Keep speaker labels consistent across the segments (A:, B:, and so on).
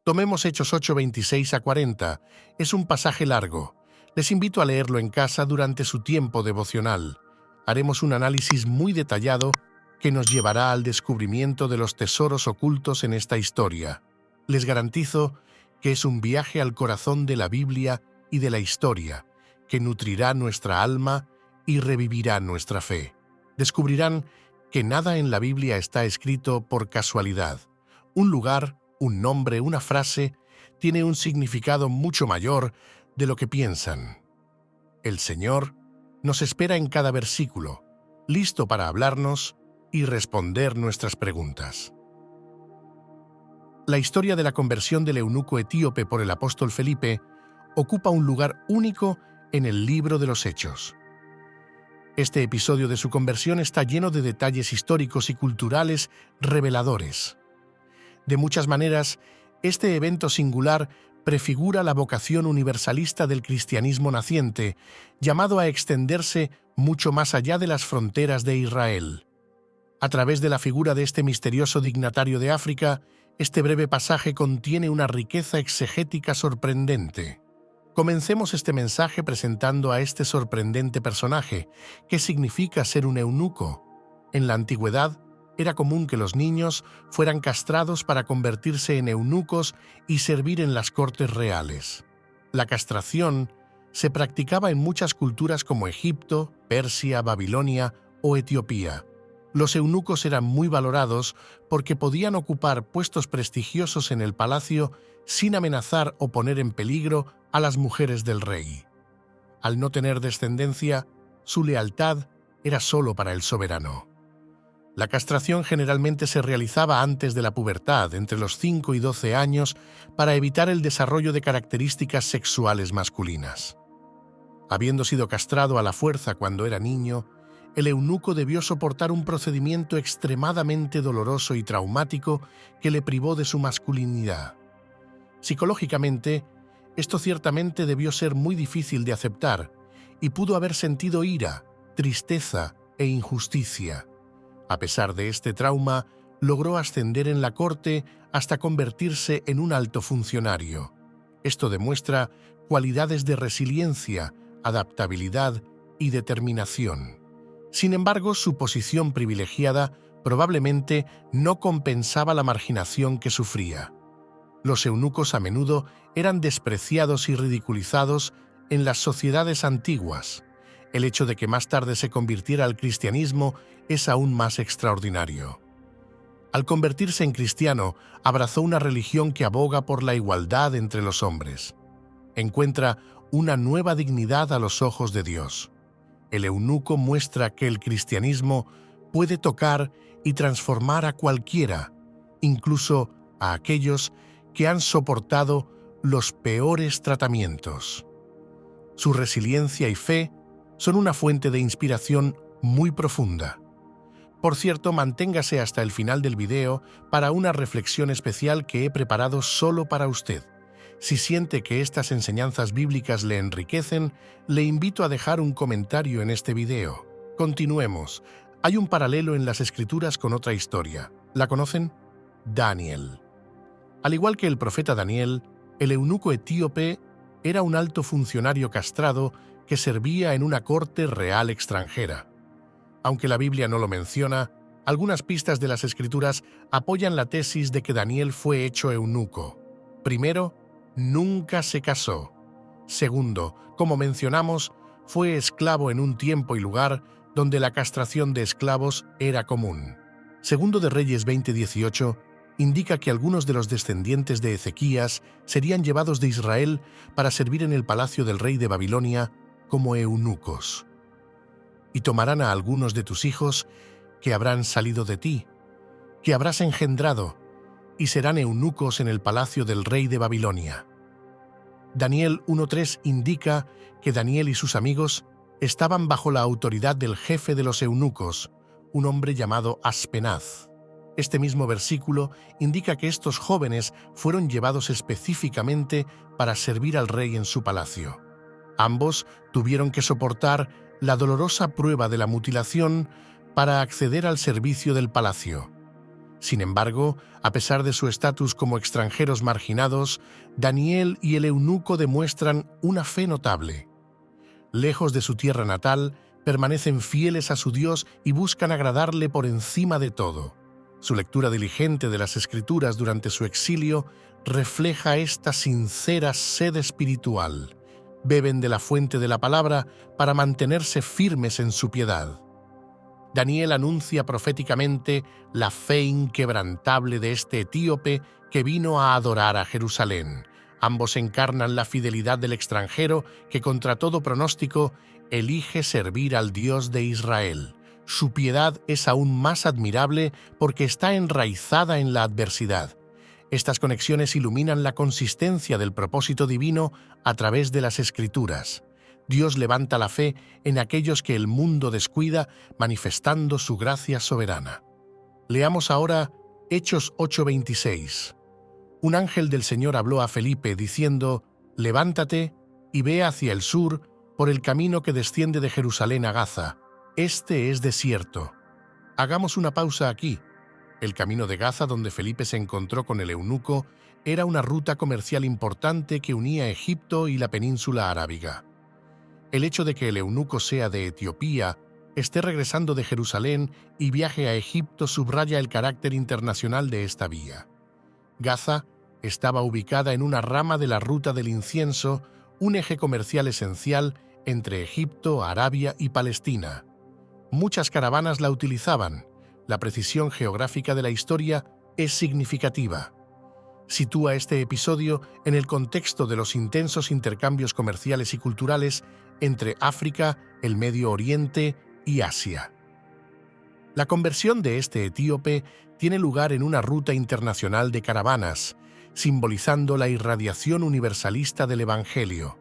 A: Tomemos Hechos 8, 26 a 40. Es un pasaje largo. Les invito a leerlo en casa durante su tiempo devocional. Haremos un análisis muy detallado que nos llevará al descubrimiento de los tesoros ocultos en esta historia. Les garantizo que es un viaje al corazón de la Biblia y de la historia, que nutrirá nuestra alma y revivirá nuestra fe. Descubrirán que nada en la Biblia está escrito por casualidad. Un lugar, un nombre, una frase, tiene un significado mucho mayor de lo que piensan. El Señor nos espera en cada versículo, listo para hablarnos y responder nuestras preguntas. La historia de la conversión del eunuco etíope por el apóstol Felipe ocupa un lugar único en el libro de los Hechos. Este episodio de su conversión está lleno de detalles históricos y culturales reveladores. De muchas maneras, este evento singular prefigura la vocación universalista del cristianismo naciente, llamado a extenderse mucho más allá de las fronteras de Israel. A través de la figura de este misterioso dignatario de África, este breve pasaje contiene una riqueza exegética sorprendente. Comencemos este mensaje presentando a este sorprendente personaje. ¿Qué significa ser un eunuco? En la antigüedad, era común que los niños fueran castrados para convertirse en eunucos y servir en las cortes reales. La castración se practicaba en muchas culturas como Egipto, Persia, Babilonia o Etiopía. Los eunucos eran muy valorados porque podían ocupar puestos prestigiosos en el palacio sin amenazar o poner en peligro a las mujeres del rey. Al no tener descendencia, su lealtad era solo para el soberano. La castración generalmente se realizaba antes de la pubertad, entre los 5 y 12 años, para evitar el desarrollo de características sexuales masculinas. Habiendo sido castrado a la fuerza cuando era niño, el eunuco debió soportar un procedimiento extremadamente doloroso y traumático que le privó de su masculinidad. Psicológicamente, esto ciertamente debió ser muy difícil de aceptar y pudo haber sentido ira, tristeza e injusticia. A pesar de este trauma, logró ascender en la corte hasta convertirse en un alto funcionario. Esto demuestra cualidades de resiliencia, adaptabilidad y determinación. Sin embargo, su posición privilegiada probablemente no compensaba la marginación que sufría. Los eunucos a menudo eran despreciados y ridiculizados en las sociedades antiguas. El hecho de que más tarde se convirtiera al cristianismo es aún más extraordinario. Al convertirse en cristiano, abrazó una religión que aboga por la igualdad entre los hombres. Encuentra una nueva dignidad a los ojos de Dios. El eunuco muestra que el cristianismo puede tocar y transformar a cualquiera, incluso a aquellos que han soportado los peores tratamientos. Su resiliencia y fe son una fuente de inspiración muy profunda. Por cierto, manténgase hasta el final del video para una reflexión especial que he preparado solo para usted. Si siente que estas enseñanzas bíblicas le enriquecen, le invito a dejar un comentario en este video. Continuemos. Hay un paralelo en las Escrituras con otra historia. ¿La conocen? Daniel. Al igual que el profeta Daniel, el eunuco etíope era un alto funcionario castrado que servía en una corte real extranjera. Aunque la Biblia no lo menciona, algunas pistas de las Escrituras apoyan la tesis de que Daniel fue hecho eunuco. Primero, nunca se casó. Segundo, como mencionamos, fue esclavo en un tiempo y lugar donde la castración de esclavos era común. Segundo de Reyes 20:18 indica que algunos de los descendientes de Ezequías serían llevados de Israel para servir en el palacio del rey de Babilonia como eunucos. Y tomarán a algunos de tus hijos que habrán salido de ti, que habrás engendrado, y serán eunucos en el palacio del rey de Babilonia. Daniel 1:3 indica que Daniel y sus amigos estaban bajo la autoridad del jefe de los eunucos, un hombre llamado Aspenaz. Este mismo versículo indica que estos jóvenes fueron llevados específicamente para servir al rey en su palacio. Ambos tuvieron que soportar la dolorosa prueba de la mutilación para acceder al servicio del palacio. Sin embargo, a pesar de su estatus como extranjeros marginados, Daniel y el eunuco demuestran una fe notable. Lejos de su tierra natal, permanecen fieles a su Dios y buscan agradarle por encima de todo. Su lectura diligente de las Escrituras durante su exilio refleja esta sincera sed espiritual. Beben de la fuente de la palabra para mantenerse firmes en su piedad. Daniel anuncia proféticamente la fe inquebrantable de este etíope que vino a adorar a Jerusalén. Ambos encarnan la fidelidad del extranjero que, contra todo pronóstico, elige servir al Dios de Israel. Su piedad es aún más admirable porque está enraizada en la adversidad. Estas conexiones iluminan la consistencia del propósito divino a través de las Escrituras. Dios levanta la fe en aquellos que el mundo descuida, manifestando su gracia soberana. Leamos ahora Hechos 8:26. Un ángel del Señor habló a Felipe diciendo: «Levántate y ve hacia el sur por el camino que desciende de Jerusalén a Gaza. Este es desierto». Hagamos una pausa aquí. El camino de Gaza, donde Felipe se encontró con el eunuco, era una ruta comercial importante que unía Egipto y la península arábiga. El hecho de que el eunuco sea de Etiopía, esté regresando de Jerusalén y viaje a Egipto subraya el carácter internacional de esta vía. Gaza estaba ubicada en una rama de la ruta del incienso, un eje comercial esencial entre Egipto, Arabia y Palestina. Muchas caravanas la utilizaban. La precisión geográfica de la historia es significativa. Sitúa este episodio en el contexto de los intensos intercambios comerciales y culturales entre África, el Medio Oriente y Asia. La conversión de este etíope tiene lugar en una ruta internacional de caravanas, simbolizando la irradiación universalista del Evangelio.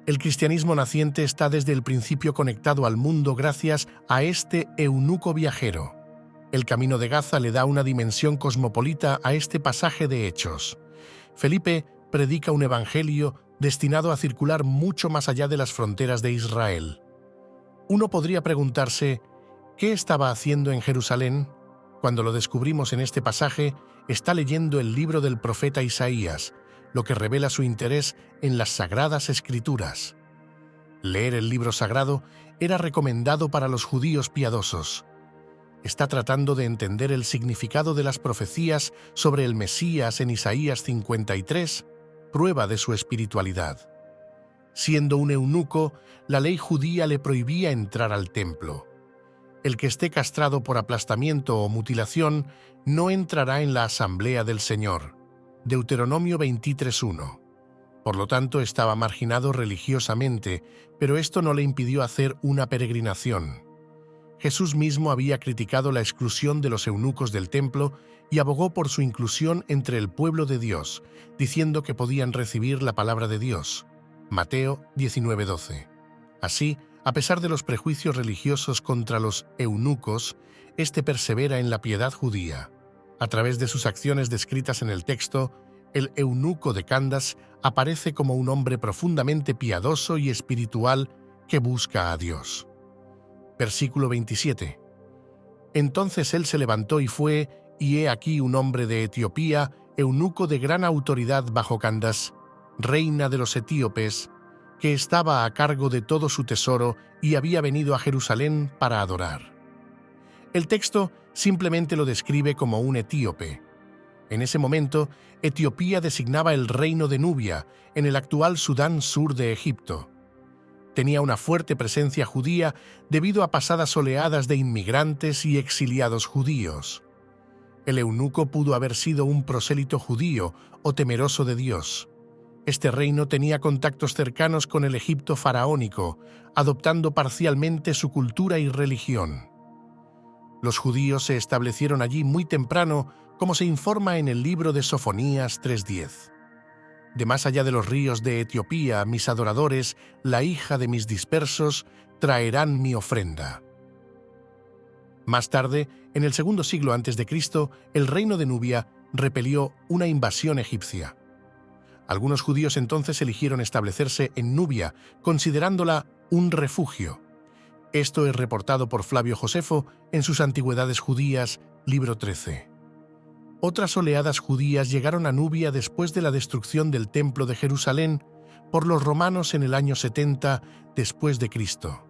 A: El cristianismo naciente está desde el principio conectado al mundo gracias a este eunuco viajero. El camino de Gaza le da una dimensión cosmopolita a este pasaje de Hechos. Felipe predica un evangelio destinado a circular mucho más allá de las fronteras de Israel. Uno podría preguntarse, ¿qué estaba haciendo en Jerusalén? Cuando lo descubrimos en este pasaje, está leyendo el libro del profeta Isaías, lo que revela su interés en las Sagradas Escrituras. Leer el libro sagrado era recomendado para los judíos piadosos. Está tratando de entender el significado de las profecías sobre el Mesías en Isaías 53, prueba de su espiritualidad. Siendo un eunuco, la ley judía le prohibía entrar al templo. El que esté castrado por aplastamiento o mutilación no entrará en la asamblea del Señor. Deuteronomio 23:1. Por lo tanto, estaba marginado religiosamente, pero esto no le impidió hacer una peregrinación. Jesús mismo había criticado la exclusión de los eunucos del templo y abogó por su inclusión entre el pueblo de Dios, diciendo que podían recibir la palabra de Dios. Mateo 19:12. Así, a pesar de los prejuicios religiosos contra los eunucos, éste persevera en la piedad judía. A través de sus acciones descritas en el texto, el eunuco de Candas aparece como un hombre profundamente piadoso y espiritual que busca a Dios. Versículo 27. Entonces él se levantó y fue, y he aquí un hombre de Etiopía, eunuco de gran autoridad bajo Candas, reina de los etíopes, que estaba a cargo de todo su tesoro y había venido a Jerusalén para adorar. El texto simplemente lo describe como un etíope. En ese momento, Etiopía designaba el reino de Nubia, en el actual Sudán sur de Egipto. Tenía una fuerte presencia judía debido a pasadas oleadas de inmigrantes y exiliados judíos. El eunuco pudo haber sido un prosélito judío o temeroso de Dios. Este reino tenía contactos cercanos con el Egipto faraónico, adoptando parcialmente su cultura y religión. Los judíos se establecieron allí muy temprano, como se informa en el libro de Sofonías 3:10. De más allá de los ríos de Etiopía, mis adoradores, la hija de mis dispersos, traerán mi ofrenda. Más tarde, en el segundo siglo antes de Cristo, el reino de Nubia repelió una invasión egipcia. Algunos judíos entonces eligieron establecerse en Nubia, considerándola un refugio. Esto es reportado por Flavio Josefo en sus Antigüedades Judías, libro 13. Otras oleadas judías llegaron a Nubia después de la destrucción del Templo de Jerusalén por los romanos en el año 70 después de Cristo.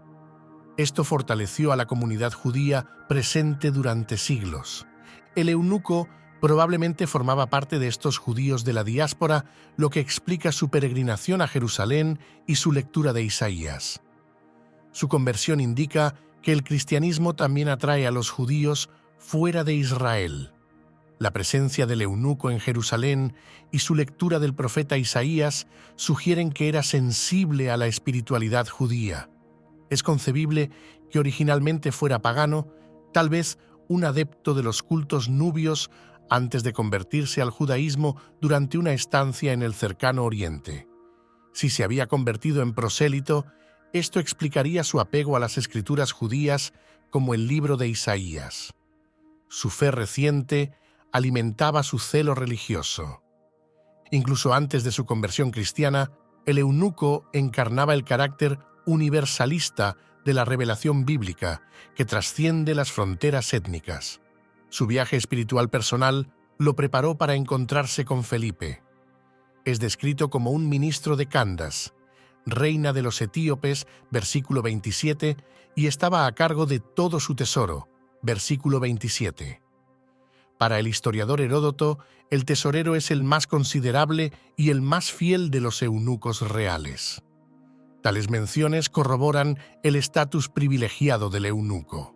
A: Esto fortaleció a la comunidad judía presente durante siglos. El eunuco probablemente formaba parte de estos judíos de la diáspora, lo que explica su peregrinación a Jerusalén y su lectura de Isaías. Su conversión indica que el cristianismo también atrae a los judíos fuera de Israel. La presencia del eunuco en Jerusalén y su lectura del profeta Isaías sugieren que era sensible a la espiritualidad judía. Es concebible que originalmente fuera pagano, tal vez un adepto de los cultos nubios antes de convertirse al judaísmo durante una estancia en el cercano Oriente. Si se había convertido en prosélito, esto explicaría su apego a las escrituras judías como el libro de Isaías. Su fe reciente alimentaba su celo religioso. Incluso antes de su conversión cristiana, el eunuco encarnaba el carácter universalista de la revelación bíblica que trasciende las fronteras étnicas. Su viaje espiritual personal lo preparó para encontrarse con Felipe. Es descrito como un ministro de Candace, reina de los etíopes, versículo 27, y estaba a cargo de todo su tesoro, versículo 27. Para el historiador Heródoto, el tesorero es el más considerable y el más fiel de los eunucos reales. Tales menciones corroboran el estatus privilegiado del eunuco.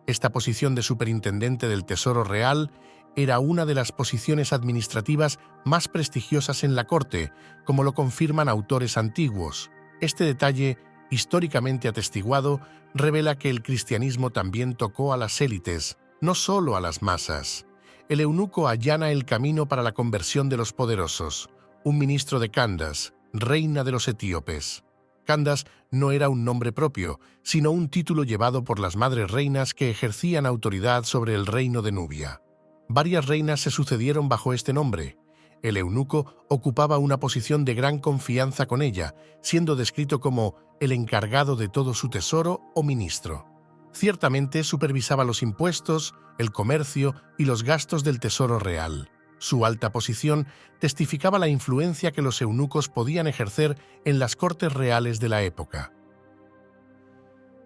A: Esta posición de superintendente del Tesoro Real era una de las posiciones administrativas más prestigiosas en la corte, como lo confirman autores antiguos. Este detalle, históricamente atestiguado, revela que el cristianismo también tocó a las élites, no solo a las masas. El eunuco allana el camino para la conversión de los poderosos, un ministro de Candace, reina de los etíopes. Candace no era un nombre propio, sino un título llevado por las madres reinas que ejercían autoridad sobre el reino de Nubia. Varias reinas se sucedieron bajo este nombre. El eunuco ocupaba una posición de gran confianza con ella, siendo descrito como el encargado de todo su tesoro o ministro. Ciertamente supervisaba los impuestos, el comercio y los gastos del tesoro real. Su alta posición testificaba la influencia que los eunucos podían ejercer en las cortes reales de la época.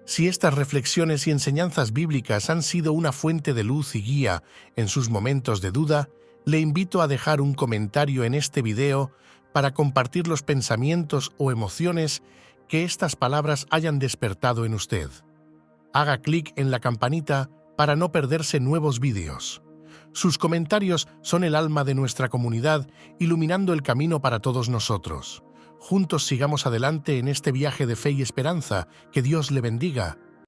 A: Si estas reflexiones y enseñanzas bíblicas han sido una fuente de luz y guía en sus momentos de duda, le invito a dejar un comentario en este video para compartir los pensamientos o emociones que estas palabras hayan despertado en usted. Haga clic en la campanita para no perderse nuevos vídeos. Sus comentarios son el alma de nuestra comunidad, iluminando el camino para todos nosotros. Juntos sigamos adelante en este viaje de fe y esperanza. Que Dios le bendiga.